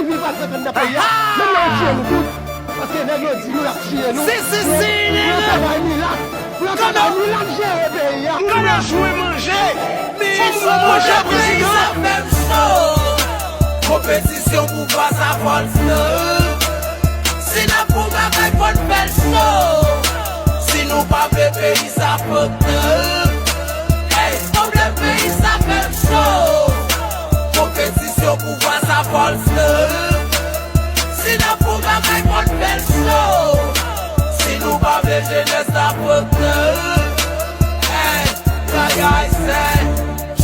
civil pas de dans le pays. Même là, tuer nous tous. Parce que les gens disent nous la tuer nous. Si, Nous travaillons Milan gérer le pays. comment jouer manger? Mais faut manger président. Même chose. Compétition pour voir sa force. Si nous pouvons faire bonne belle chose. Si nous pas le pays, ça peut. Hey, comme le pays, ça même chose. Compétition pour voir sa force. Si nous pouvons faire bonne belle chose. Si nous pas le jeunesse, ça peut. Hey,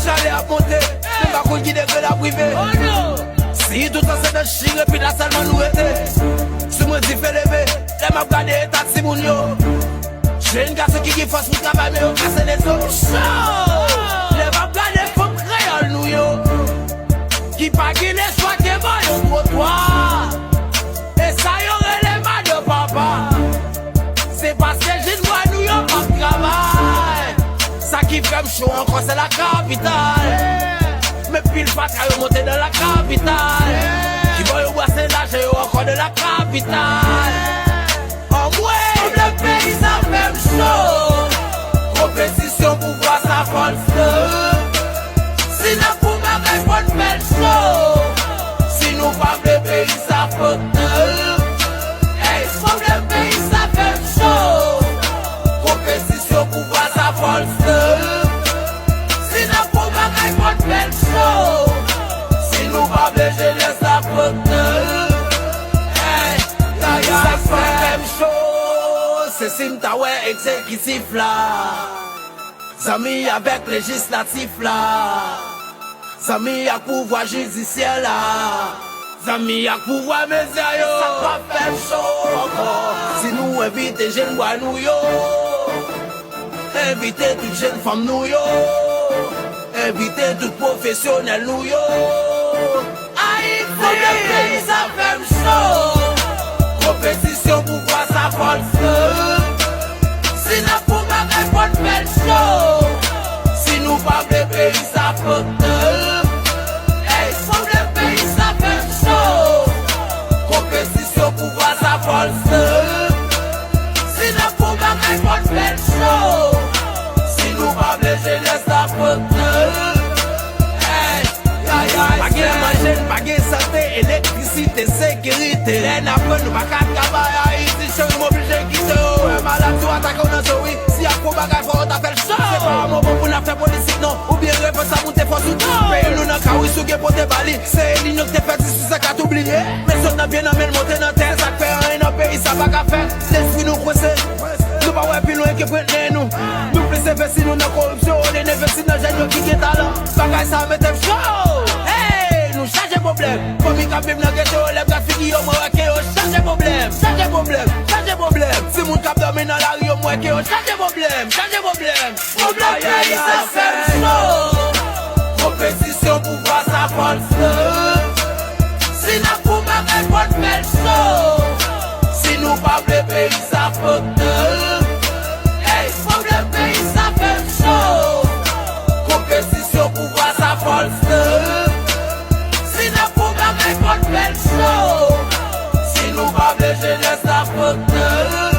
j'allais à monter, mais ma couille qui devrait la priver. Oh non! Si tout ça c'est de chire, puis là seulement nous était. Si moi dis fais lever, là m'a gardé état de Simon yo. J'ai une garçon qui force pour travailler, mais on casse les os. Là m'a gardé femme créole nous yo. Qui pas guiné soit que bon au trottoir. Et ça y aurait les mains de papa. C'est parce que j'ai de moi nous yo pas de travail. Ça qui fait me chaud encore c'est la capitale. Mais pile pas qu'à monter dans la capitale. Qui va y boisser là j'ai encore de la capitale. En vrai le pays ça même chaud. Compétition pour voir sa force. Si nous pouvons faire bonne belle chose. Si nous pas le pays ça peut. Hey, comme le pays ça même chaud. Compétition pour voir sa force. Si nous pouvons faire bonne belle chose. Si nous pas le jeunesse ça peut. Hey, ça fait même chose. C'est Simta ouais exécutif là. Zami avec législatif là. Zami à pouvoir judiciaire là. Zami à pouvoir média yo. Ça va faire chaud encore. Si nous invitons jeunes bois nous yo. Invitez toutes jeunes femmes nous yo. Invitez toutes professionnels nous yo. Haïti, comme le pays ça fait chaud. Compétition pour voir sa force. Si nous pouvons faire bonne belle chose. Si nous pas le pays ça peut. Hey, comme le pays ça fait chaud. Compétition pour voir sa force. Si nous pouvons faire bonne belle chose. Si nous pas le jeunesse ça peut. Hey, bagay santé, électricité, sécurité. Les napes nous pas qu'à travailler. Ici, je suis obligé de quitter. Malade, tu attaques on a joué. Si y'a trop bagay, faut on t'appelle chaud. C'est pas un moment pour nous faire politique, non. Ou bien responsable pour tes forces ou non. Mais nous n'a qu'à oui, sous pour tes bali. C'est l'union que t'es fait, si ça qu'à t'oublier. Mais si on a bien amené monter dans terre, ça fait rien dans le pays, ça va qu'à faire. L'esprit nous coincer. Nous pas ouais plus loin que prendre nous. Nous plus investir nous dans la corruption. On est investi dans les gens qui ont talent. Bagay ça met chaud. Hey, nous changeons problème. Comme il capable dans ghetto, les gars figui au moins que change problème. Change problème. Change problème. Si mon cap domine dans la rue au moins que change problème. Change problème. Problème pays ça fait chaud. Compétition pour voir sa force. Si nous pouvons faire bonne belle chose. Si nous pas le pays ça peut. Hey, problème pays ça fait chaud. Compétition pour voir sa force. Si nous pouvons faire bonne belle chose. Si nous pas le jeunesse ça peut.